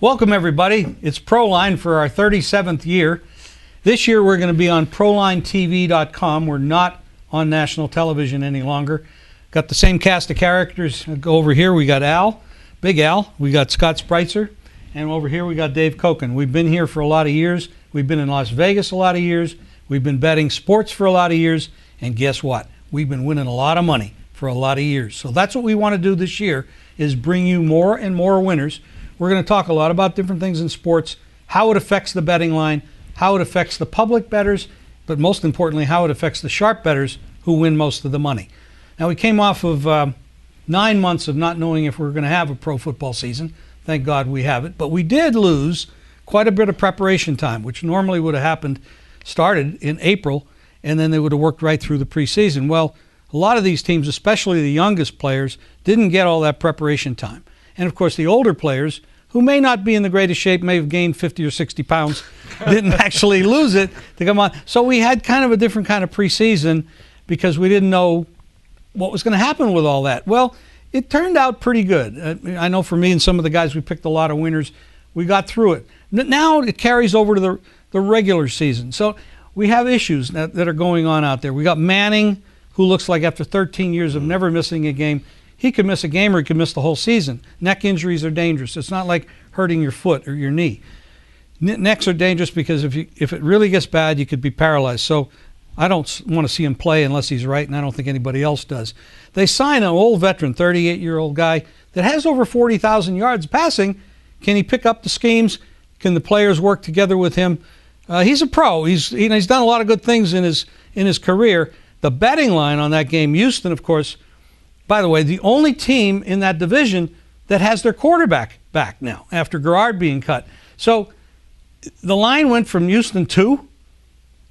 Welcome, everybody. It's Proline for our 37th year. This year, we're going to be on ProlineTV.com. We're not on national television any longer. Got the same cast of characters. Go over here, we got Al, Big Al. We got Scott Spreitzer. And over here, we got Dave Cokin. We've been here for a lot of years. We've been in Las Vegas a lot of years. We've been betting sports for a lot of years. And guess what? We've been winning a lot of money for a lot of years. So that's what we want to do this year, is bring you more and more winners. We're going to talk a lot about different things in sports, how it affects the betting line, how it affects the public bettors, but most importantly, how it affects the sharp bettors who win most of the money. Now, we came off of 9 months of not knowing if we were going to have a pro football season. Thank God we have it. But we did lose quite a bit of preparation time, which normally would have started in April, and then they would have worked right through the preseason. Well, a lot of these teams, especially the youngest players, didn't get all that preparation time. And, of course, the older players, who may not be in the greatest shape, may have gained 50 or 60 pounds, didn't actually lose it to come on. So we had kind of a different kind of preseason because we didn't know what was going to happen with all that. Well, it turned out pretty good. I know for me and some of the guys, we picked a lot of winners. We got through it. Now it carries over to the regular season. So we have issues that are going on out there. We got Manning, who looks like after 13 years of never missing a game, he could miss a game or he could miss the whole season. Neck injuries are dangerous. It's not like hurting your foot or your knee. Necks are dangerous because if it really gets bad, you could be paralyzed. So I don't want to see him play unless he's right, and I don't think anybody else does. They sign an old veteran, 38-year-old guy that has over 40,000 yards passing. Can he pick up the schemes? Can the players work together with him? He's a pro. He's done a lot of good things in his career. The betting line on that game, Houston, of course, by the way, the only team in that division that has their quarterback back now after Garrard being cut. So the line went from Houston 2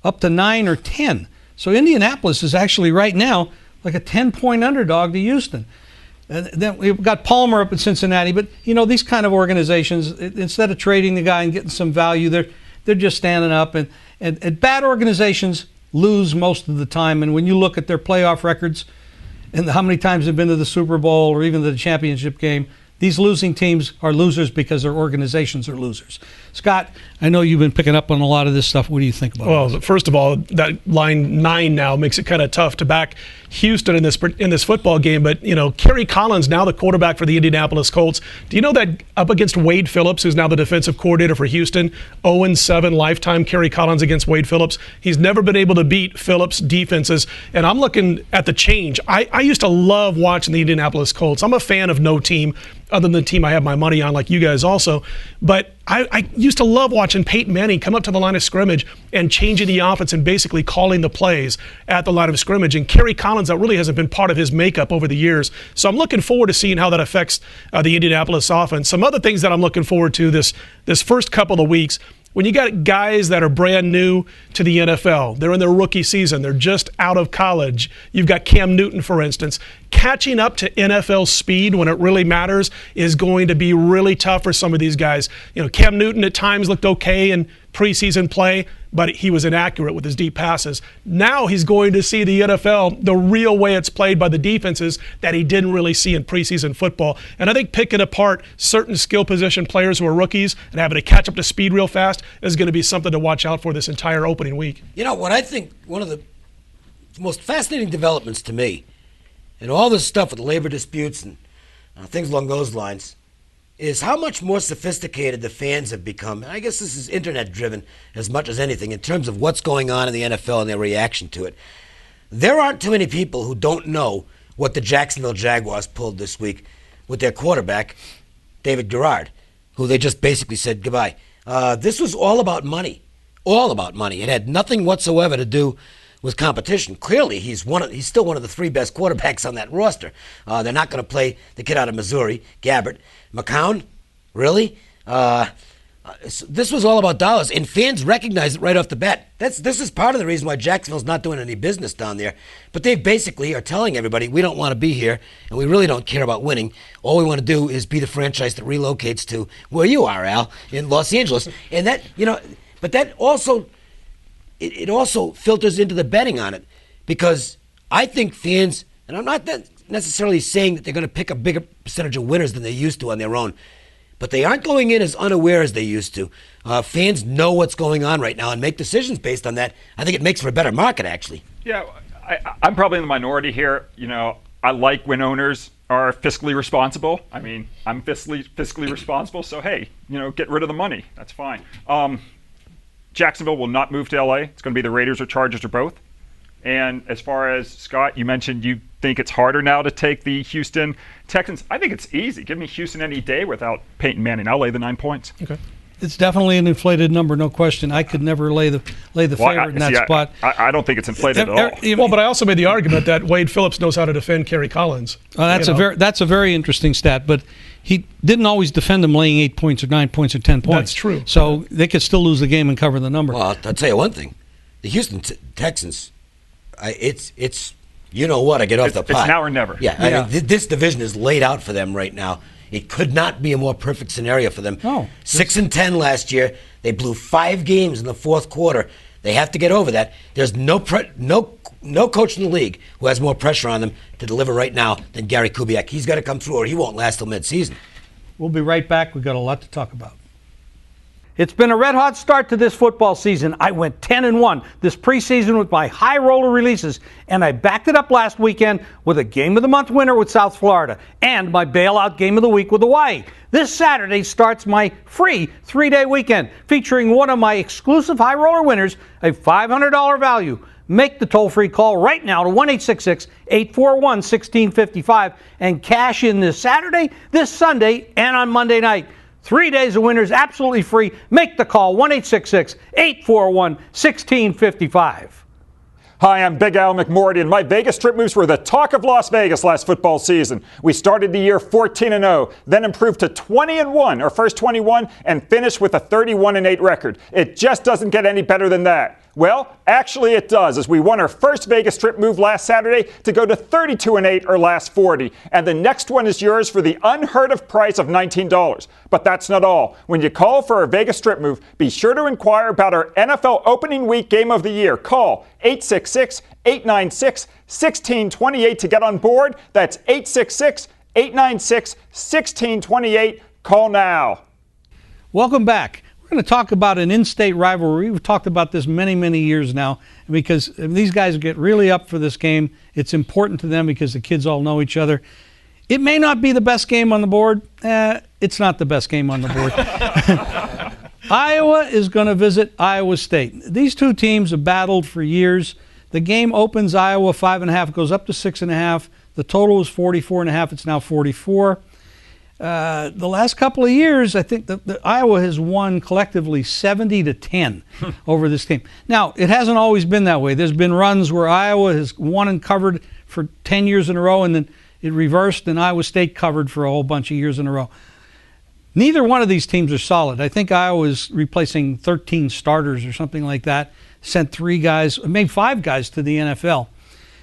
up to 9 or 10. So Indianapolis is actually right now like a 10-point underdog to Houston. And then we've got Palmer up in Cincinnati. But, these kind of organizations, instead of trading the guy and getting some value, they're just standing up. And bad organizations lose most of the time. And when you look at their playoff records, and how many times they've been to the Super Bowl or even the championship game, these losing teams are losers because their organizations are losers. Scott, I know you've been picking up on a lot of this stuff. What do you think about it? Well, first of all, that line 9 now makes it kind of tough to back Houston in this football game. But, Kerry Collins, now the quarterback for the Indianapolis Colts. Do you know that up against Wade Phillips, who's now the defensive coordinator for Houston, 0-7 lifetime Kerry Collins against Wade Phillips? He's never been able to beat Phillips' defenses. And I'm looking at the change. I used to love watching the Indianapolis Colts. I'm a fan of no team other than the team I have my money on, like you guys also. But I used to love watching Peyton Manning come up to the line of scrimmage and changing the offense and basically calling the plays at the line of scrimmage. And Kerry Collins, that really hasn't been part of his makeup over the years. So I'm looking forward to seeing how that affects the Indianapolis offense. Some other things that I'm looking forward to this first couple of weeks. When you got guys that are brand new to the NFL, they're in their rookie season, they're just out of college. You've got Cam Newton, for instance. Catching up to NFL speed when it really matters is going to be really tough for some of these guys. Cam Newton at times looked okay in preseason play, but he was inaccurate with his deep passes. Now he's going to see the NFL the real way it's played by the defenses that he didn't really see in preseason football. And I think picking apart certain skill position players who are rookies and having to catch up to speed real fast is going to be something to watch out for this entire opening week. What I think one of the most fascinating developments to me and all this stuff with labor disputes and things along those lines is how much more sophisticated the fans have become. And I guess this is internet-driven as much as anything in terms of what's going on in the NFL and their reaction to it. There aren't too many people who don't know what the Jacksonville Jaguars pulled this week with their quarterback, David Garrard, who they just basically said goodbye. This was all about money. All about money. It had nothing whatsoever to do with competition. Clearly, he's still one of the 3 best quarterbacks on that roster. They're not going to play the kid out of Missouri, Gabbert. McCown, really? This was all about dollars, and fans recognize it right off the bat. This is part of the reason why Jacksonville's not doing any business down there. But they basically are telling everybody, we don't want to be here, and we really don't care about winning. All we want to do is be the franchise that relocates to where you are, Al, in Los Angeles. And that, but that also, it also filters into the betting on it, because I think fans, and I'm not necessarily saying that they're going to pick a bigger percentage of winners than they used to on their own, but they aren't going in as unaware as they used to. Fans know what's going on right now and make decisions based on that. I think it makes for a better market, actually. Yeah, I'm probably in the minority here. I like when owners are fiscally responsible. I mean, I'm fiscally responsible, so hey, get rid of the money. That's fine. Jacksonville will not move to LA. It's going to be the Raiders or Chargers or both. And as far as Scott, you mentioned you think it's harder now to take the Houston Texans. I think it's easy. Give me Houston any day without Peyton Manning. I'll lay the 9 points. Okay. It's definitely an inflated number, no question. I could never lay the favorite in that spot. I don't think it's inflated at all. Well, but I also made the argument that Wade Phillips knows how to defend Kerry Collins. That's a very interesting stat, but he didn't always defend him laying 8 points or 9 points or 10 points. That's true. So they could still lose the game and cover the number. Well, I'll tell you one thing: the Houston Texans. It's you know what? I get off the pot. It's now or never. Yeah. I mean, this division is laid out for them right now. It could not be a more perfect scenario for them. Oh, 6-10 last year. They blew 5 games in the fourth quarter. They have to get over that. There's no coach in the league who has more pressure on them to deliver right now than Gary Kubiak. He's got to come through, or he won't last till midseason. We'll be right back. We've got a lot to talk about. It's been a red-hot start to this football season. I went 10-1 this preseason with my high roller releases, and I backed it up last weekend with a Game of the Month winner with South Florida and my bailout Game of the Week with Hawaii. This Saturday starts my free 3-day weekend featuring one of my exclusive high roller winners, a $500 value. Make the toll-free call right now to 1-866-841-1655 and cash in this Saturday, this Sunday, and on Monday night. 3 days of winners absolutely free. Make the call, 1-866-841-1655. Hi, I'm Big Al McMordie, and my Vegas trip moves were the talk of Las Vegas last football season. We started the year 14-0, then improved to 20-1, our first 21, and finished with a 31-8 record. It just doesn't get any better than that. Well, actually it does, as we won our first Vegas trip move last Saturday to go to 32-8 our last 40. And the next one is yours for the unheard of price of $19. But that's not all. When you call for our Vegas trip move, be sure to inquire about our NFL opening week game of the year. Call 866-896-1628 to get on board. That's 866-896-1628. Call now. Welcome back. We're going to talk about an in-state rivalry. We've talked about this many, many years now because these guys get really up for this game. It's important to them because the kids all know each other. It may not be the best game on the board. It's not the best game on the board. Iowa is going to visit Iowa State. These two teams have battled for years. The game opens Iowa 5.5, goes up to 6.5. The total is 44.5. It's now 44. The last couple of years, I think the Iowa has won collectively 70-10 over this team. Now, it hasn't always been that way. There's been runs where Iowa has won and covered for 10 years in a row, and then it reversed, and Iowa State covered for a whole bunch of years in a row. Neither one of these teams are solid. I think Iowa is replacing 13 starters or something like that, sent 3 guys, maybe 5 guys to the NFL.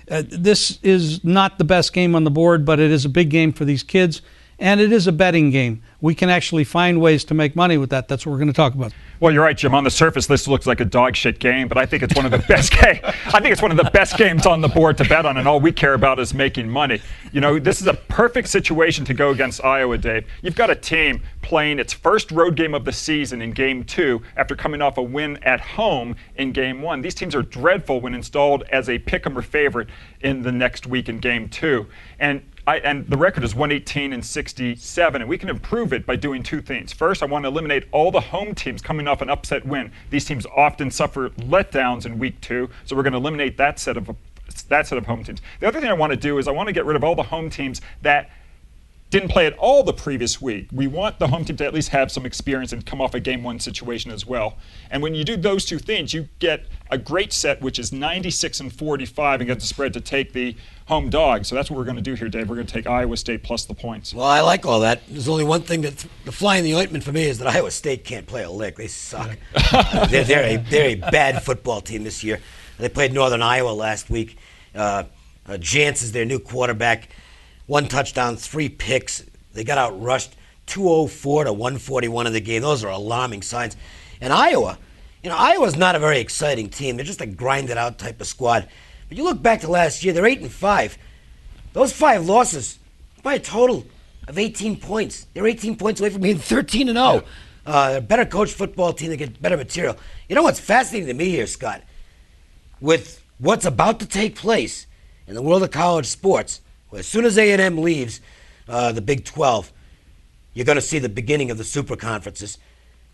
This is not the best game on the board, but it is a big game for these kids. And it is a betting game. We can actually find ways to make money with that. That's what we're going to talk about. Well, you're right, Jim. On the surface, this looks like a dog shit game, but I think it's one of the best games. I think it's one of the best games on the board to bet on, and all we care about is making money. This is a perfect situation to go against Iowa, Dave. You've got a team playing its first road game of the season in Game 2 after coming off a win at home in Game 1. These teams are dreadful when installed as a pick-em or favorite in the next week in Game 2. And the record is 118-67, and we can improve it by doing 2 things. First, I want to eliminate all the home teams coming off an upset win. These teams often suffer letdowns in week 2, so we're going to eliminate that set of home teams. The other thing I want to do is I want to get rid of all the home teams that didn't play at all the previous week. We want the home team to at least have some experience and come off a Game 1 situation as well. And when you do those 2 things, you get a great set, which is 96-45, and get the spread to take the home dog. So that's what we're going to do here, Dave. We're going to take Iowa State plus the points. Well, I like all that. There's only one thing that the fly in the ointment for me is that Iowa State can't play a lick. They suck. They're a bad football team this year. They played Northern Iowa last week. Jantz is their new quarterback. 1 touchdown, 3 picks. They got outrushed 204 to 141 in the game. Those are alarming signs. And Iowa, Iowa's not a very exciting team. They're just a grinded out type of squad. But you look back to last year, they're 8-5. Those 5 losses by a total of 18 points. They're 18 points away from being 13-0. A better coached football team that gets better material. You know what's fascinating to me here, Scott? With what's about to take place in the world of college sports, well, as soon as A&M leaves the Big 12, you're going to see the beginning of the super conferences.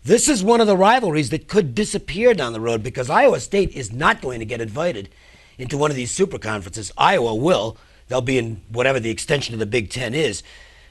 This is one of the rivalries that could disappear down the road because Iowa State is not going to get invited into one of these super conferences. Iowa will. They'll be in whatever the extension of the Big Ten is.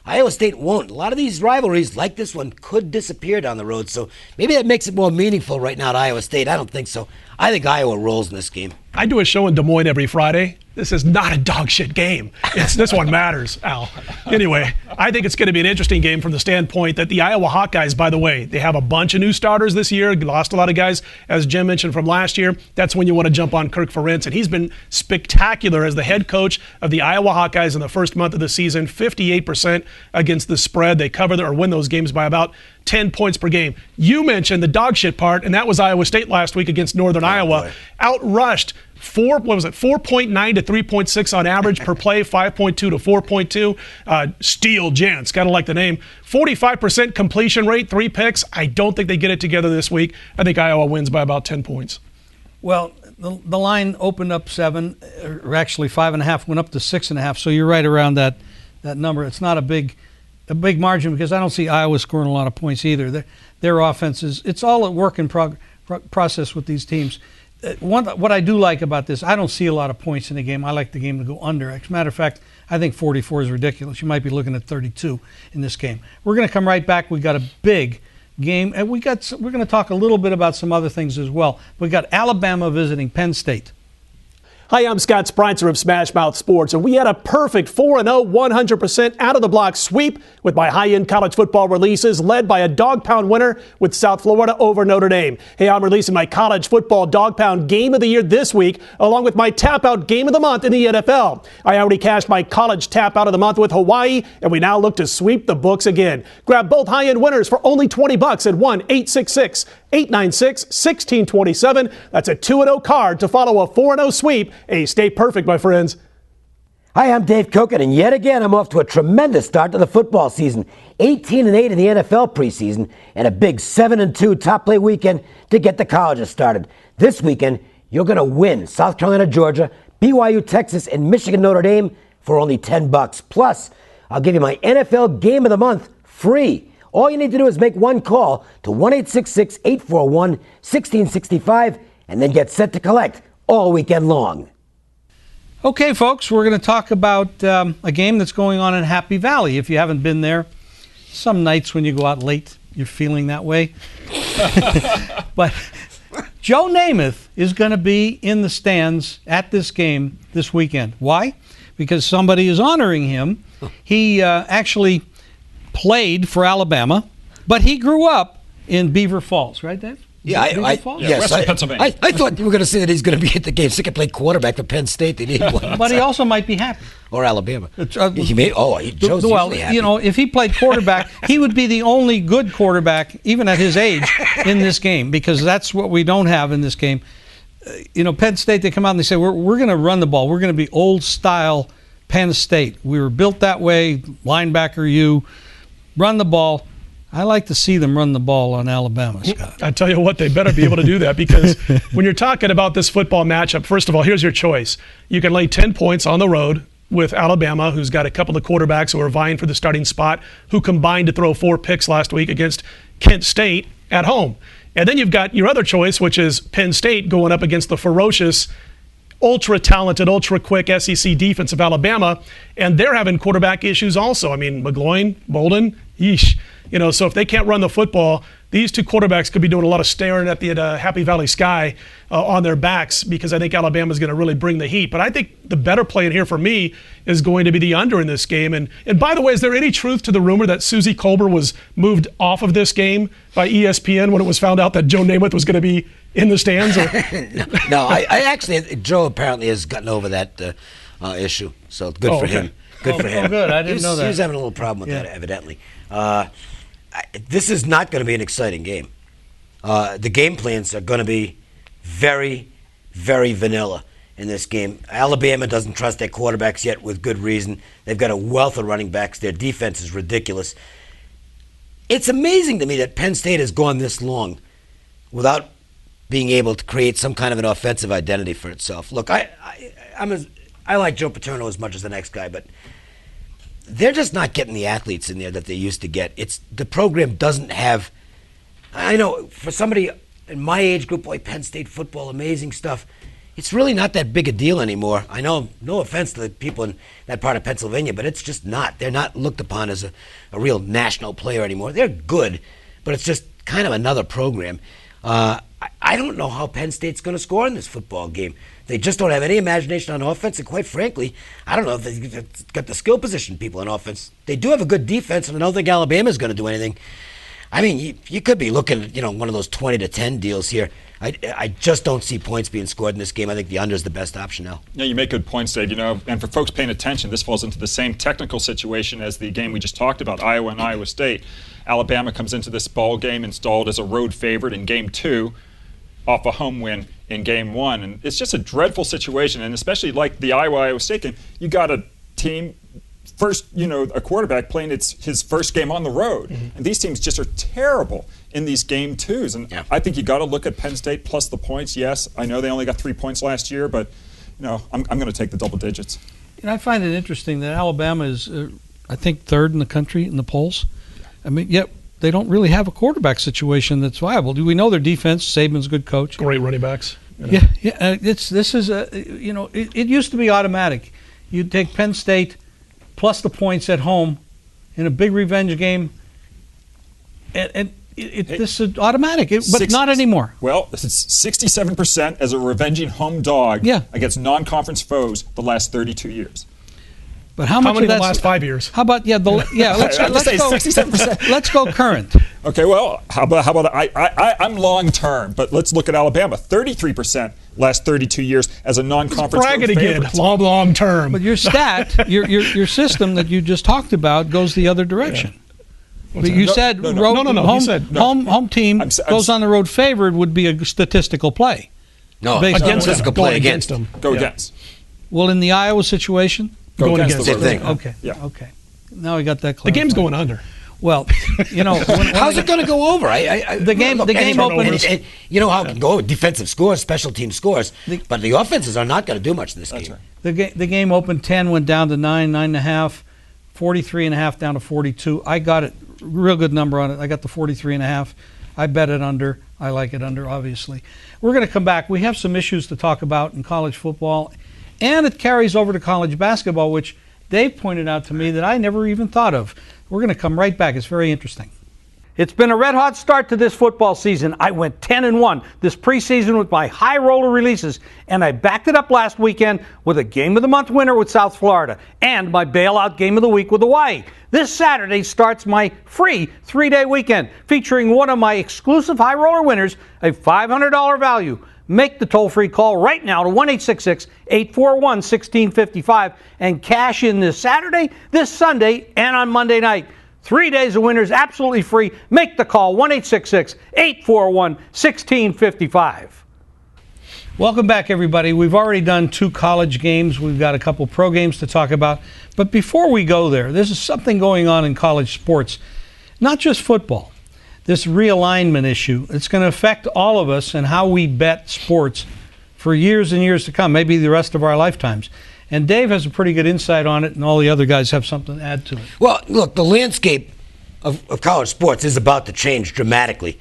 Iowa State won't. A lot of these rivalries, like this one, could disappear down the road. So maybe that makes it more meaningful right now to Iowa State. I don't think so. I think Iowa rolls in this game. I do a show in Des Moines every Friday. This is not a dog shit game. This one matters, Al. Anyway, I think it's going to be an interesting game from the standpoint that the Iowa Hawkeyes, by the way, they have a bunch of new starters this year. Lost a lot of guys, as Jim mentioned, from last year. That's when you want to jump on Kirk Ferentz. And he's been spectacular as the head coach of the Iowa Hawkeyes in the first month of the season. 58% against the spread. They cover or win those games by about 10 points per game. You mentioned the dog shit part, and that was Iowa State last week against Northern Iowa. Boy. Outrushed 4.9 to 3.6 on average per play, 5.2 to 4.2. Steel Gents, gotta like the name. 45% completion rate, 3 picks. I don't think they get it together this week. I think Iowa wins by about 10 points. Well, the line opened up 7, or actually 5.5, went up to 6.5. So you're right around that number. It's not a big margin because I don't see Iowa scoring a lot of points either. Their offense it's all a work in process with these teams. What I do like about this, I don't see a lot of points in the game. I like the game to go under. As a matter of fact, I think 44 is ridiculous. You might be looking at 32 in this game. We're going to come right back. We got a big game, and we're going to talk a little bit about some other things as well. We got Alabama visiting Penn State. Hi, I'm Scott Spreitzer of Smash Mouth Sports, and we had a perfect 4-0, 100% out-of-the-block sweep with my high-end college football releases, led by a dog pound winner with South Florida over Notre Dame. Hey, I'm releasing my college football dog pound game of the year this week, along with my tap-out game of the month in the NFL. I already cashed my college tap-out of the month with Hawaii, and we now look to sweep the books again. Grab both high-end winners for only $20 at 1-866-896-1627. That's a 2-0 card to follow a 4-0 sweep. Hey, stay perfect, my friends. Hi, I'm Dave Cokin, and yet again, I'm off to a tremendous start to the football season. 18-8 in the NFL preseason, and a big 7-2 top play weekend to get the colleges started. This weekend, you're going to win South Carolina, Georgia, BYU, Texas, and Michigan, Notre Dame for only $10. Plus, I'll give you my NFL Game of the Month free. All you need to do is make one call to 1-866-841-1665 and then get set to collect all weekend long. Okay, folks, we're going to talk about a game that's going on in Happy Valley. If you haven't been there, some nights when you go out late, you're feeling that way. But Joe Namath is going to be in the stands at this game this weekend. Why? Because somebody is honoring him. He actually played for Alabama, but he grew up in Beaver Falls, right, Dave? Yeah, Western Pennsylvania. I thought you were going to say that he's going to be at the game. So he can play quarterback for Penn State. They need one. But he also might be happy. Or Alabama. Joe's well, usually happy. You know, if he played quarterback, he would be the only good quarterback, even at his age, in this game, because that's what we don't have in this game. Penn State, they come out and they say, we're going to run the ball. We're going to be old-style Penn State. We were built that way, linebacker you, run the ball. I like to see them run the ball on Alabama, Scott. I tell you what, they better be able to do that because when you're talking about this football matchup, first of all, here's your choice. You can lay 10 points on the road with Alabama, who's got a couple of quarterbacks who are vying for the starting spot, who combined to throw 4 picks last week against Kent State at home. And then you've got your other choice, which is Penn State going up against the ferocious, ultra-talented, ultra-quick SEC defense of Alabama, and they're having quarterback issues also. I mean, McGloin, Bolden, yeesh. So if they can't run the football, these two quarterbacks could be doing a lot of staring at the Happy Valley sky on their backs because I think Alabama's going to really bring the heat. But I think the better play in here for me is going to be the under in this game. And by the way, is there any truth to the rumor that Susie Colbert was moved off of this game by ESPN when it was found out that Joe Namath was going to be in the stands? No, I actually, Joe apparently has gotten over that issue. So good for him. Good for him. Oh, good. I didn't know that. He was having a little problem with that, evidently. This is not going to be an exciting game. The game plans are going to be very, very vanilla. in this game. Alabama doesn't trust their quarterbacks yet with good reason. They've got a wealth of running backs. Their defense is ridiculous. It's amazing to me that Penn State has gone this long without being able to create some kind of an offensive identity for itself. Look, I like Joe Paterno as much as the next guy, but they're just not getting the athletes in there that they used to get. The program doesn't have. I know for somebody in my age group, boy, Penn State football, amazing stuff. It's really not that big a deal anymore. I know, no offense to the people in that part of Pennsylvania, but it's just not. They're not looked upon as a real national player anymore. They're good, but it's just kind of another program. I don't know how Penn State's going to score in this football game. They just don't have any imagination on offense, and quite frankly, I don't know if they've got the skill position people on offense. They do have a good defense, and I don't think Alabama's going to do anything. I mean, you could be looking at one of those 20-10 deals here. I just don't see points being scored in this game. I think the under is the best option now. Yeah, you make good points, Dave. And for folks paying attention, this falls into the same technical situation as the game we just talked about, Iowa and Iowa State. Alabama comes into this ball game installed as a road favorite in Game 2 off a home win in Game 1. And it's just a dreadful situation, and especially like the Iowa State game, you got a team first, a quarterback playing his first game on the road. Mm-hmm. And these teams just are terrible in these Game 2s. And I think you got to look at Penn State plus the points. Yes, I know they only got 3 points last year, but I'm going to take the double digits. And I find it interesting that Alabama is, I think, third in the country in the polls. I mean, yet they don't really have a quarterback situation that's viable. Do we know their defense? Saban's a good coach. Great running backs. Yeah. It used to be automatic. You'd take Penn State plus the points at home in a big revenge game, and this is automatic, but not anymore. Well, it's 67% as a revenging home dog against non-conference foes the last 32 years. But how much many of the last 5 years? How about let's go 67%. Let's go current. Okay, well, how about I'm long term, but let's look at Alabama. 33% last 32 years as a non-conference. Brag it again, long term. But your stat, your system that you just talked about goes the other direction. Yeah. But you said home team goes on the road favored would be a statistical play. No, statistical play against them. Go against. Well, in the Iowa situation, going against the same thing. Okay. Yeah. Okay. Now we got that clarified. The game's going under. Well, how's it going to go over? The game opens. And you know how it can go: defensive scores, special team scores. But the offenses are not going to do much in this game. Right. The game opened 10, went down to 9, 9.5, 43.5 down to 42. I got it, real good number on it. I got the 43.5. I bet it under. I like it under, obviously. We're going to come back. We have some issues to talk about in college football, and it carries over to college basketball, which Dave pointed out to me that I never even thought of. We're going to come right back. It's very interesting. It's been a red-hot start to this football season. I went 10-1 this preseason with my high roller releases, and I backed it up last weekend with a Game of the Month winner with South Florida and my bailout Game of the Week with Hawaii. This Saturday starts my free 3-day weekend featuring one of my exclusive high roller winners, a $500 value. Make the toll-free call right now to 1-866-841-1655 and cash in this Saturday, this Sunday, and on Monday night. 3 days of winners absolutely free. Make the call, 1-866-841-1655. Welcome back, everybody. We've already done 2 college games. We've got a couple pro games to talk about. But before we go there, there's something going on in college sports, not just football. This realignment issue, it's going to affect all of us and how we bet sports for years and years to come, maybe the rest of our lifetimes. And Dave has a pretty good insight on it, and all the other guys have something to add to it. Well, look, the landscape of college sports is about to change dramatically.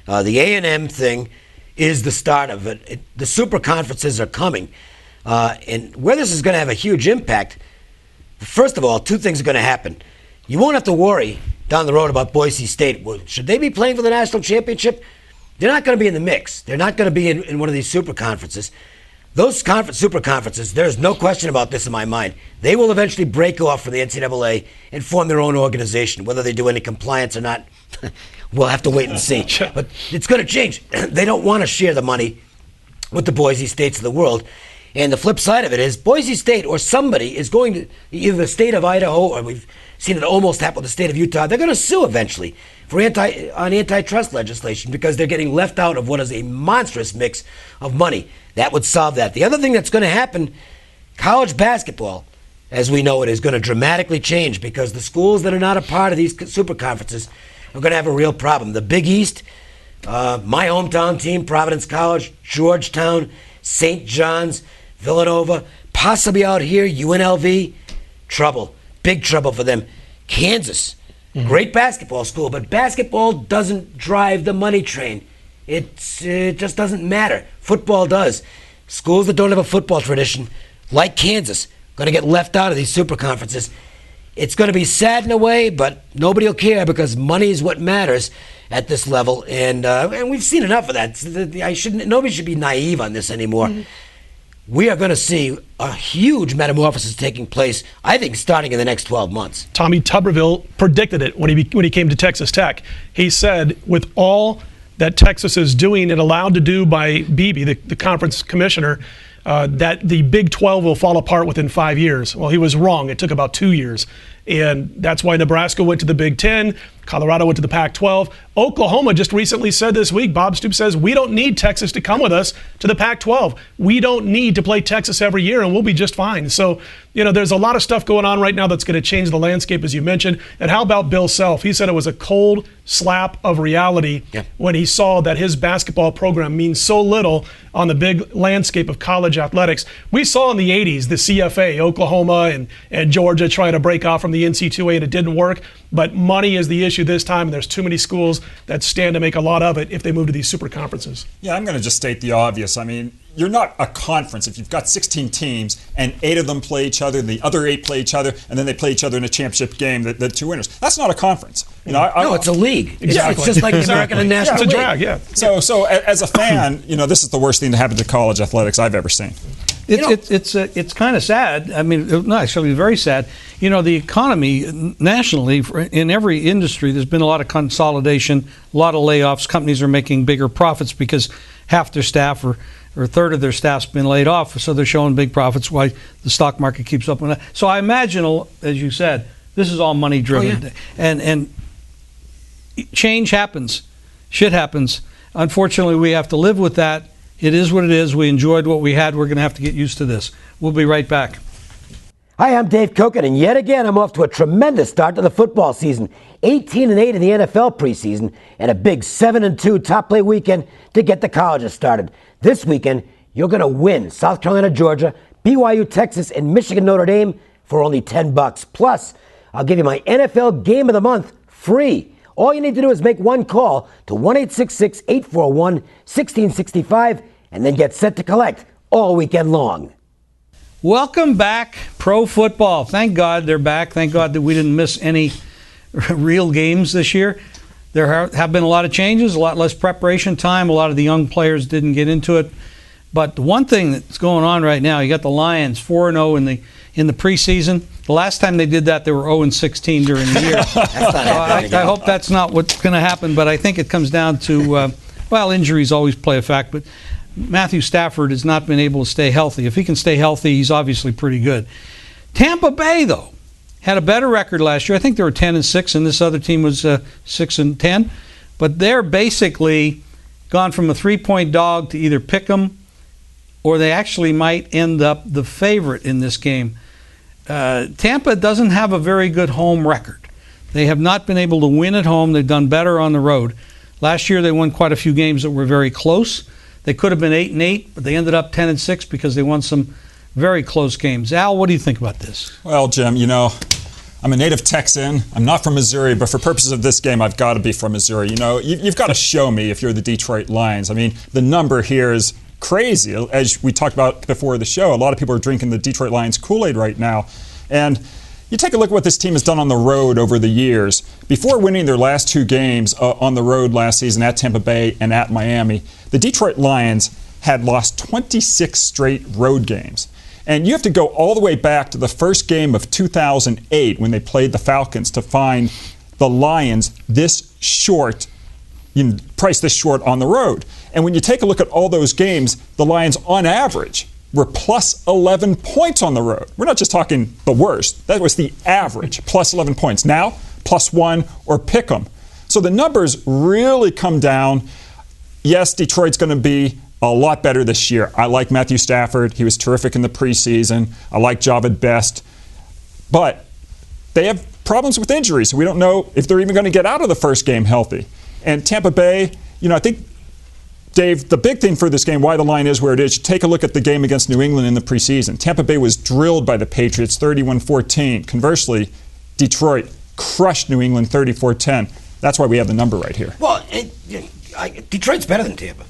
The A&M thing is the start of it. The super conferences are coming. And where this is going to have a huge impact, first of all, 2 things are going to happen. You won't have to worry down the road about Boise State. Well, should they be playing for the national championship? They're not going to be in the mix. They're not going to be in one of these super conferences. Those super conferences, there's no question about this in my mind. They will eventually break off from the NCAA and form their own organization. Whether they do any compliance or not, we'll have to wait and see. But it's going to change. They don't want to share the money with the Boise States of the world. And the flip side of it is Boise State or somebody is going to, either the state of Idaho, or we've seen it almost happen with the state of Utah, they're going to sue eventually for antitrust legislation because they're getting left out of what is a monstrous mix of money. That would solve that. The other thing that's going to happen, college basketball, as we know it, is going to dramatically change because the schools that are not a part of these super conferences are going to have a real problem. The Big East, my hometown team, Providence College, Georgetown, St. John's, Villanova, possibly out here, UNLV, trouble. Big trouble for them. Kansas, great basketball school, but basketball doesn't drive the money train. It just doesn't matter. Football does. Schools that don't have a football tradition, like Kansas, going to get left out of these super conferences. It's going to be sad in a way, but nobody will care because money is what matters at this level, and we've seen enough of that. Nobody should be naive on this anymore. We are going to see a huge metamorphosis taking place, I think, starting in the next 12 months. Tommy Tuberville predicted it when he came to Texas Tech. He said, with all that Texas is doing and allowed to do by Beebe, the conference commissioner, that the Big 12 will fall apart within 5 years. Well, he was wrong. It took about 2 years. And that's why Nebraska went to the Big 10. Colorado went to the Pac-12. Oklahoma just recently said this week, Bob Stoops says, we don't need Texas to come with us to the Pac-12. We don't need to play Texas every year, and we'll be just fine. So, there's a lot of stuff going on right now that's going to change the landscape, as you mentioned. And how about Bill Self? He said it was a cold slap of reality when he saw that his basketball program means so little on the big landscape of college athletics. We saw in the 80s the CFA, Oklahoma and Georgia trying to break off from the NC2A, and it didn't work. But money is the issue this time, and there's too many schools that stand to make a lot of it if they move to these super conferences. Yeah, I'm going to just state the obvious. I mean, you're not a conference if you've got 16 teams and 8 of them play each other, and the other 8 play each other, and then they play each other in a championship game, the 2 winners. That's not a conference. No, it's a league. Exactly. It's just like the American and National It's a League. drag, yeah. So as a fan, this is the worst thing to happen to college athletics I've ever seen. It's kind of sad. I mean, no, actually, very sad. The economy nationally, in every industry, there's been a lot of consolidation, a lot of layoffs. Companies are making bigger profits because half their staff or a third of their staff's been laid off, so they're showing big profits. Why the stock market keeps up. So I imagine, as you said, this is all money driven, and change happens, shit happens. Unfortunately, we have to live with that. It is what it is. We enjoyed what we had. We're going to have to get used to this. We'll be right back. Hi, I'm Dave Cokin, and yet again, I'm off to a tremendous start to the football season. 18-8 in the NFL preseason, and a big 7-2 top play weekend to get the colleges started. This weekend, you're going to win South Carolina, Georgia, BYU, Texas, and Michigan, Notre Dame for only $10. Plus, I'll give you my NFL Game of the Month free. All you need to do is make one call to 1-866-841-1665 and then get set to collect all weekend long. Welcome back, pro football. Thank God they're back. Thank God that we didn't miss any real games this year. There have been a lot of changes, a lot less preparation time. A lot of the young players didn't get into it. But the one thing that's going on right now, you got the Lions 4-0 in the preseason. The last time they did that, they were 0-16 during the year. I hope that's not what's going to happen, but I think it comes down to, injuries always play a fact, but Matthew Stafford has not been able to stay healthy. If he can stay healthy, he's obviously pretty good. Tampa Bay, though, had a better record last year. I think they were 10-6, and this other team was 6-10. But they're basically gone from a 3-point dog to either pick 'em or they actually might end up the favorite in this game. Tampa doesn't have a very good home record. They have not been able to win at home. They've done better on the road. Last year they won quite a few games that were very close. They could have been 8-8, but they ended up 10-6 because they won some very close games. Al, what do you think about this? Well, Jim, I'm a native Texan. I'm not from Missouri, but for purposes of this game, I've got to be from Missouri. You've got to show me if you're the Detroit Lions. I mean, the number here is crazy. As we talked about before the show, a lot of people are drinking the Detroit Lions Kool-Aid right now. And you take a look at what this team has done on the road over the years. Before winning their last 2 games on the road last season at Tampa Bay and at Miami, the Detroit Lions had lost 26 straight road games. And you have to go all the way back to the first game of 2008 when they played the Falcons to find the Lions this short, priced this short on the road. And when you take a look at all those games, the Lions on average were plus 11 points on the road. We're not just talking the worst. That was the average, plus 11 points. Now, plus 1 or pick 'em. So the numbers really come down. Yes, Detroit's going to be a lot better this year. I like Matthew Stafford. He was terrific in the preseason. I like Javid Best. But they have problems with injuries. We don't know if they're even going to get out of the first game healthy. And Tampa Bay, I think, Dave, the big thing for this game, why the line is where it is, take a look at the game against New England in the preseason. Tampa Bay was drilled by the Patriots 31-14. Conversely, Detroit crushed New England 34-10. That's why we have the number right here. Well, Detroit's better than Tampa.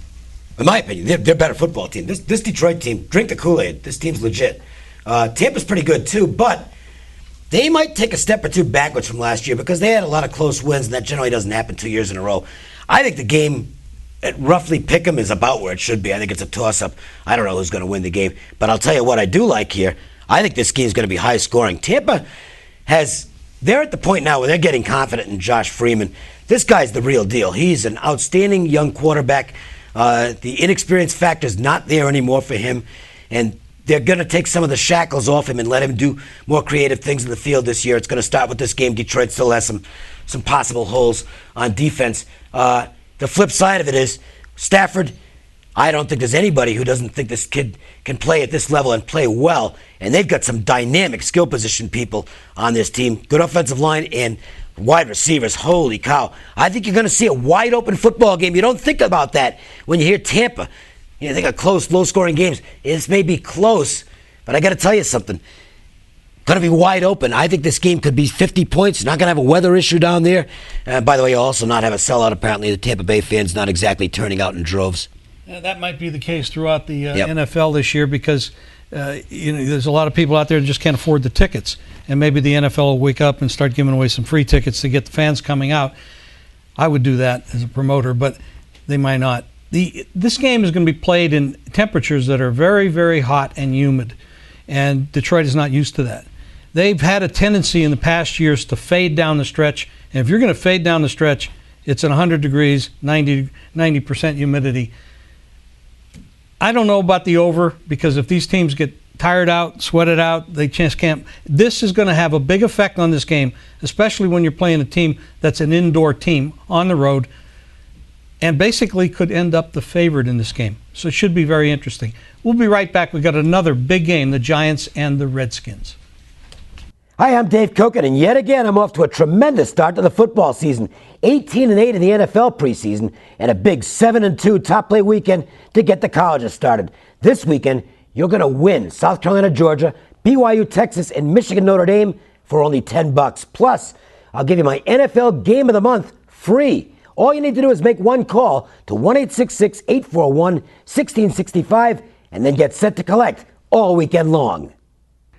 In my opinion, they're a better football team. This Detroit team, drink the Kool-Aid. This team's legit. Tampa's pretty good too, but they might take a step or two backwards from last year because they had a lot of close wins, and that generally doesn't happen 2 years in a row. I think the game at roughly pick 'em is about where it should be. I think it's a toss-up. I don't know who's going to win the game, but I'll tell you what I do like here. I think this game's going to be high scoring. Tampa they're at the point now where they're getting confident in Josh Freeman. This guy's the real deal. He's an outstanding young quarterback. The inexperience factor is not there anymore for him, and they're going to take some of the shackles off him and let him do more creative things in the field this year. It's going to start with this game. Detroit still has some possible holes on defense. The flip side of it is Stafford. I don't think there's anybody who doesn't think this kid can play at this level and play well. And they've got some dynamic skill position people on this team. Good offensive line and wide receivers. Holy cow. I think you're going to see a wide open football game. You don't think about that when you hear Tampa. You think of close, low-scoring games. This may be close, but I got to tell you something. Going to be wide open. I think this game could be 50 points. Not going to have a weather issue down there. By the way, you'll also not have a sellout, apparently. The Tampa Bay fans not exactly turning out in droves. That might be the case throughout the NFL this year because there's a lot of people out there that just can't afford the tickets. And maybe the NFL will wake up and start giving away some free tickets to get the fans coming out. I would do that as a promoter, but they might not. This game is going to be played in temperatures that are very, very hot and humid, and Detroit is not used to that. They've had a tendency in the past years to fade down the stretch, and if you're going to fade down the stretch, it's at 100 degrees, 90% humidity. I don't know about the over because if these teams get tired out, sweated out, they just can't. This is going to have a big effect on this game, especially when you're playing a team that's an indoor team on the road and basically could end up the favorite in this game. So it should be very interesting. We'll be right back. We've got another big game, the Giants and the Redskins. Hi, I'm Dave Cokin, and yet again, I'm off to a tremendous start to the football season. 18-8 in the NFL preseason, and a big 7-2 top play weekend to get the colleges started. This weekend, you're going to win South Carolina, Georgia, BYU, Texas, and Michigan, Notre Dame for only $10. Plus, I'll give you my NFL Game of the Month free. All you need to do is make one call to 1-866-841-1665 and then get set to collect all weekend long.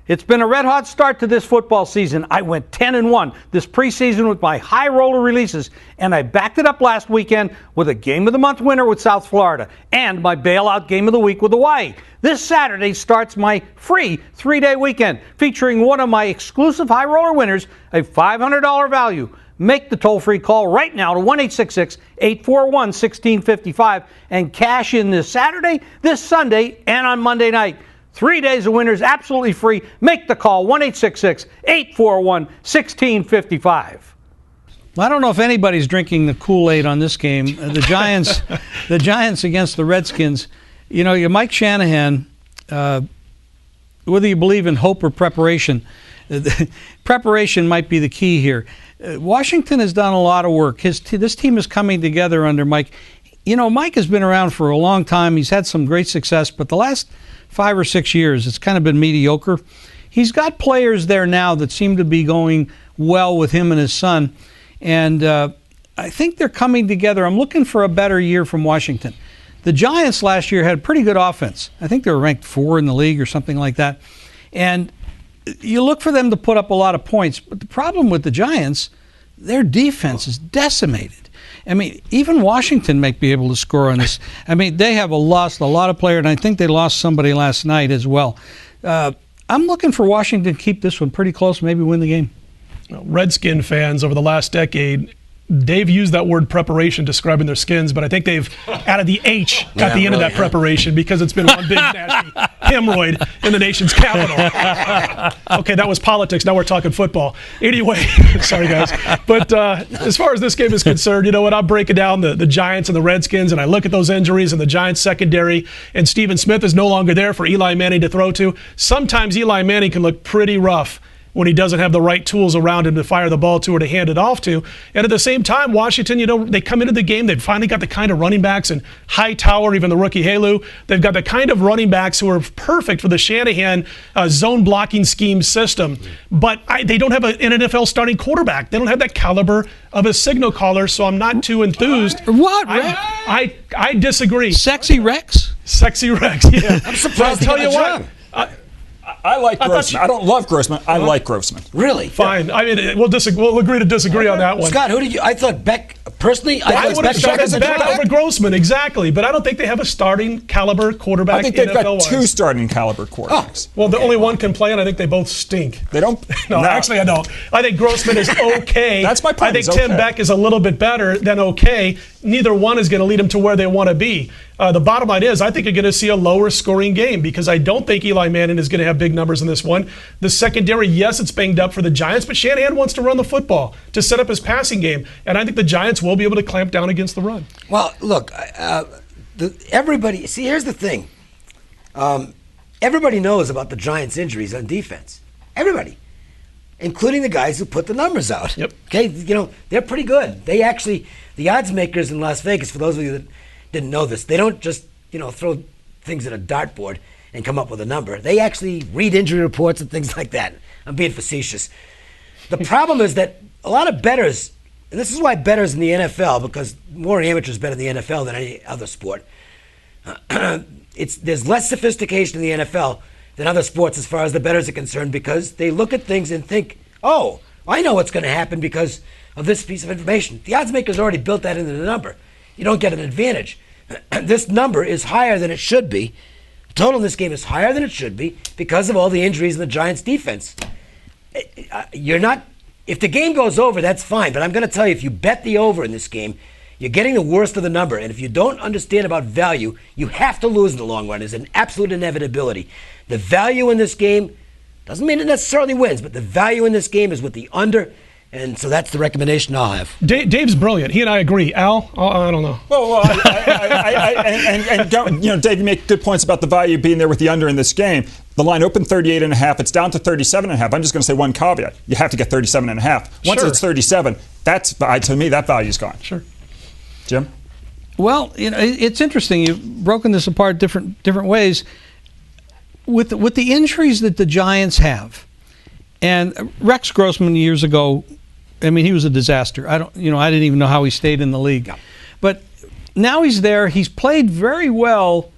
It's been a red-hot start to this football season. I went 10-1 this preseason with my high roller releases, and I backed it up last weekend with a Game of the Month winner with South Florida and my bailout Game of the Week with Hawaii. This Saturday starts my free 3-day weekend featuring one of my exclusive high roller winners, a $500 value. Make the toll-free call right now to 1-866-841-1655 and cash in this Saturday, this Sunday, and on Monday night. 3 days of winners absolutely free. Make the call, 1-866-841-1655. Well, I don't know if anybody's drinking the Kool-Aid on this game. The Giants against the Redskins. You're Mike Shanahan, whether you believe in hope or preparation, preparation might be the key here. Washington has done a lot of work. This team is coming together under Mike. Mike has been around for a long time. He's had some great success, but the last 5 or 6 years, it's kind of been mediocre. He's got players there now that seem to be going well with him and his son, and I think they're coming together. I'm looking for a better year from Washington. The Giants last year had a pretty good offense. I think they were ranked 4 in the league or something like that, and you look for them to put up a lot of points, but the problem with the Giants, their defense is decimated. I mean, even Washington might be able to score on this. I mean, they have lost a lot of players, and I think they lost somebody last night as well. I'm looking for Washington to keep this one pretty close, maybe win the game. Redskin fans over the last decade, Dave used that word preparation describing their skins, but I think they've added the H at the end of that preparation because it's been one big nasty hemorrhoid in the nation's capital. Okay, that was politics. Now we're talking football. Anyway, sorry guys. But as far as this game is concerned, you know what? I'm breaking down the Giants and the Redskins, and I look at those injuries and the Giants secondary, and Stephen Smith is no longer there for Eli Manning to throw to. Sometimes Eli Manning can look pretty rough when he doesn't have the right tools around him to fire the ball to or to hand it off to. And at the same time, Washington, you know, they come into the game, they've finally got the kind of running backs, and Hightower, even the rookie Halu, they've got the kind of running backs who are perfect for the Shanahan zone blocking scheme system. But they don't have an NFL starting quarterback. They don't have that caliber of a signal caller, so I'm not too enthused. What, Rex? I disagree. Sexy Rex? Sexy Rex, yeah. I'm surprised. I'll tell you what. I like Grossman. I don't love Grossman. I like Grossman. Really? Fine. Yeah. I mean, we'll agree to disagree on that one. Scott, who did you? I thought Beck. Personally, I would have started Beck over Grossman, exactly. But I don't think they have a starting caliber quarterback. I think they've got NFL-wise. two starting caliber quarterbacks. Well, only one can play, and I think they both stink. They don't. No, actually, I don't. I think Grossman is okay. That's my point. I think Tim Beck is a little bit better than okay. Neither one is going to lead them to where they want to be. The bottom line is, I think you're going to see a lower scoring game because I don't think Eli Manning is going to have big numbers in this one. The secondary, yes, it's banged up for the Giants, but Shanahan wants to run the football to set up his passing game, and I think the Giants will be able to clamp down against the run. Well, look, everybody. See, here's the thing. Everybody knows about the Giants' injuries on defense. Everybody, including the guys who put the numbers out. Yep. Okay, you know they're pretty good. They actually, the odds makers in Las Vegas. For those of you that didn't know this, they don't just throw things at a dartboard and come up with a number. They actually read injury reports and things like that. I'm being facetious. The problem is that a lot of bettors, and this is why bettors in the NFL, because more amateurs bet in the NFL than any other sport, there's less sophistication in the NFL than other sports as far as the bettors are concerned, because they look at things and think, oh, I know what's going to happen because of this piece of information. The odds makers already built that into the number. You don't get an advantage. This number is higher than it should be. The total in this game is higher than it should be because of all the injuries in the Giants' defense. If the game goes over, that's fine. But I'm going to tell you, if you bet the over in this game, you're getting the worst of the number. And if you don't understand about value, you have to lose in the long run. It's an absolute inevitability. The value in this game doesn't mean it necessarily wins, but the value in this game is with the under. And so that's the recommendation I'll have. Dave's brilliant. He and I agree. Al, I don't know. Well, Dave, you make good points about the value being there with the under in this game. The line opened 38.5. It's down to 37.5. I'm just going to say one caveat. You have to get 37.5. Once it's 37, to me, that value's gone. Sure. Jim? Well, it's interesting. You've broken this apart different ways. With the injuries that the Giants have, and Rex Grossman years ago, I mean, he was a disaster. I didn't even know how he stayed in the league. Yeah. But now he's there. He's played very well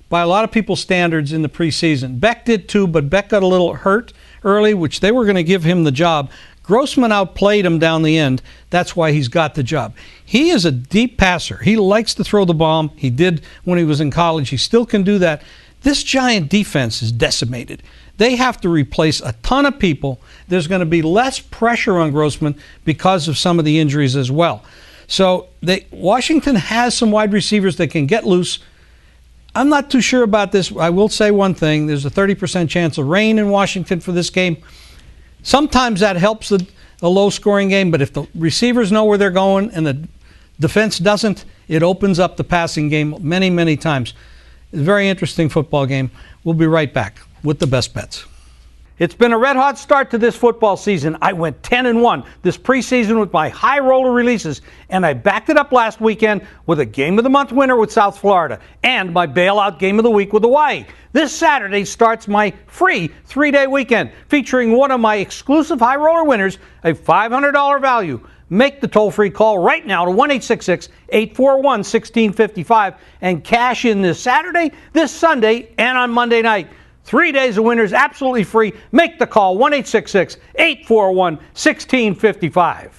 by a lot of people's standards in the preseason. Beck did too, but Beck got a little hurt early, which they were going to give him the job. Grossman outplayed him down the end. That's why he's got the job. He is a deep passer. He likes to throw the bomb. He did when he was in college. He still can do that. This Giant defense is decimated. They have to replace a ton of people. There's going to be less pressure on Grossman because of some of the injuries as well. So Washington has some wide receivers that can get loose. I'm not too sure about this. I will say one thing. There's a 30% chance of rain in Washington for this game. Sometimes that helps a low-scoring game, but if the receivers know where they're going and the defense doesn't, it opens up the passing game many, many times. It's a very interesting football game. We'll be right back with the best bets. It's been a red-hot start to this football season. I went 10-1 this preseason with my high roller releases, and I backed it up last weekend with a Game of the Month winner with South Florida and my bailout Game of the Week with Hawaii. This Saturday starts my free 3-day weekend featuring one of my exclusive high roller winners, a $500 value. Make the toll-free call right now to 1-866-841-1655 and cash in this Saturday, this Sunday, and on Monday night. 3 days of winners absolutely free. Make the call, 1-866-841-1655.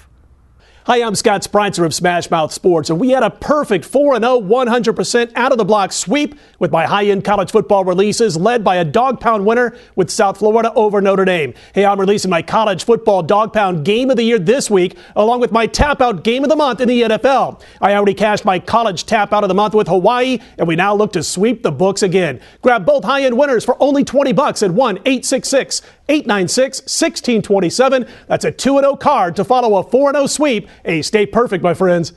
Hi, I'm Scott Spreitzer of Smash Mouth Sports, and we had a perfect 4-0, 100% out-of-the-block sweep with my high-end college football releases led by a dog-pound winner with South Florida over Notre Dame. Hey, I'm releasing my college football dog-pound game of the year this week, along with my tap-out game of the month in the NFL. I already cashed my college tap-out of the month with Hawaii, and we now look to sweep the books again. Grab both high-end winners for only $20 at 1-866-896-1627. That's a 2-0 card to follow a 4-0 sweep. Hey, stay perfect, my friends.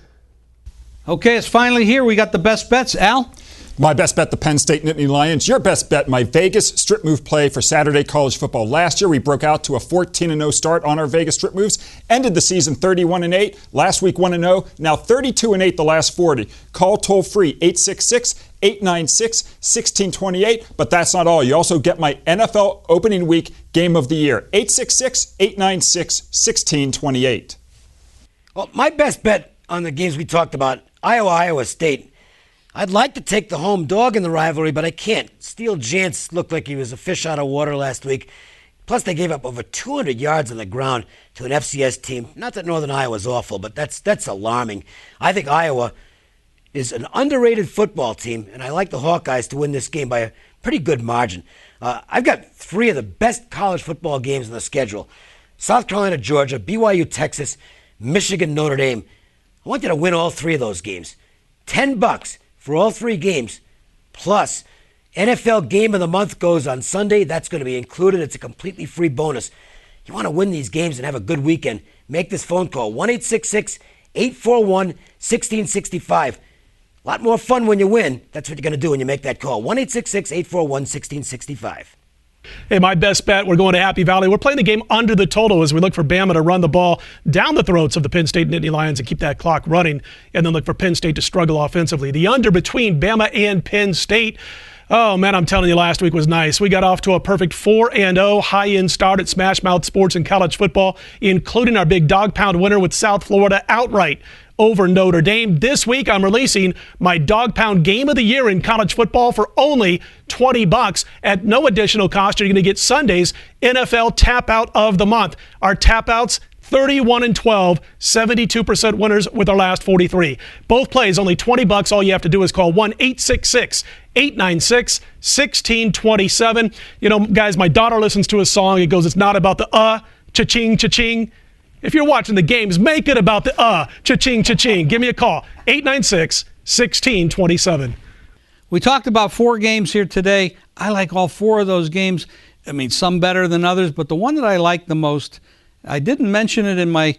Okay, it's finally here. We got the best bets. Al? My best bet, the Penn State Nittany Lions. Your best bet, my Vegas strip move play for Saturday college football. Last year, we broke out to a 14-0 start on our Vegas strip moves. Ended the season 31-8. Last week, 1-0. Now 32-8 the last 40. Call toll-free 866-896-1628. But that's not all. You also get my NFL opening week game of the year. 866-896-1628. Well, my best bet on the games we talked about, Iowa State. I'd like to take the home dog in the rivalry, but I can't. Steele Jantz looked like he was a fish out of water last week. Plus, they gave up over 200 yards on the ground to an FCS team. Not that Northern Iowa's awful, but that's alarming. I think Iowa is an underrated football team, and I like the Hawkeyes to win this game by a pretty good margin. I've got three of the best college football games on the schedule. South Carolina, Georgia, BYU, Texas, Michigan, Notre Dame. I want you to win all three of those games. $10 for all three games. Plus, NFL Game of the Month goes on Sunday. That's going to be included. It's a completely free bonus. You want to win these games and have a good weekend, make this phone call. 1-866-841-1665. A lot more fun when you win. That's what you're going to do when you make that call. 1-866-841-1665. Hey, my best bet, we're going to Happy Valley. We're playing the game under the total as we look for Bama to run the ball down the throats of the Penn State Nittany Lions and keep that clock running, and then look for Penn State to struggle offensively. The under between Bama and Penn State. Oh, man, I'm telling you, last week was nice. We got off to a perfect 4-0 high-end start at Smash Mouth Sports and college football, including our big dog-pound winner with South Florida outright over Notre Dame. This week, I'm releasing my dog pound game of the year in college football for only $20 at no additional cost. You're going to get Sunday's NFL tap out of the month. Our tap outs, 31-12, 72% winners with our last 43. Both plays, only $20. All you have to do is call 1-866-896-1627. You know, guys, my daughter listens to a song. It goes, it's not about the cha-ching, cha-ching. If you're watching the games, make it about the cha-ching, cha-ching. Give me a call, 896-1627. We talked about 4 games here today. I like all 4 of those games. I mean, some better than others, but the one that I like the most, I didn't mention it in my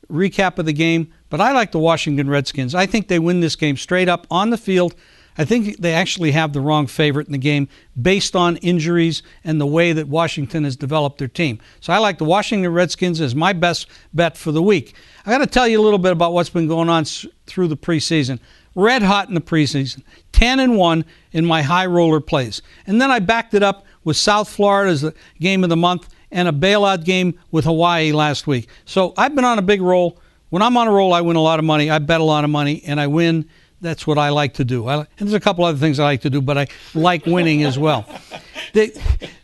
recap of the game, but I like the Washington Redskins. I think they win this game straight up on the field. I think they actually have the wrong favorite in the game based on injuries and the way that Washington has developed their team. So I like the Washington Redskins as my best bet for the week. I got to tell you a little bit about what's been going on through the preseason. Red hot in the preseason, 10-1 in my high roller plays. And then I backed it up with South Florida as the game of the month and a bailout game with Hawaii last week. So I've been on a big roll. When I'm on a roll, I win a lot of money. I bet a lot of money, and I win. That's what I like to do. And there's a couple other things I like to do, but I like winning as well.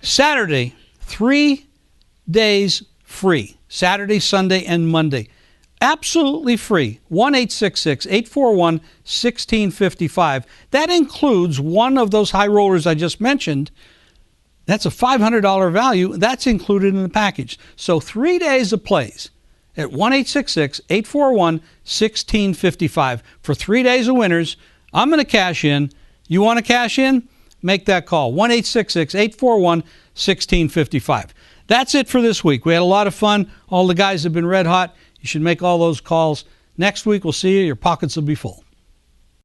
Saturday, 3 days free. Saturday, Sunday, and Monday. Absolutely free. 1-866-841-1655. That includes one of those high rollers I just mentioned. That's a $500 value. That's included in the package. So 3 days of plays at 1-866-841-1655 for 3 days of winners. I'm going to cash in. You want to cash in? Make that call. 1-866-841-1655. That's it for this week. We had a lot of fun. All the guys have been red hot. You should make all those calls. Next week, we'll see you. Your pockets will be full.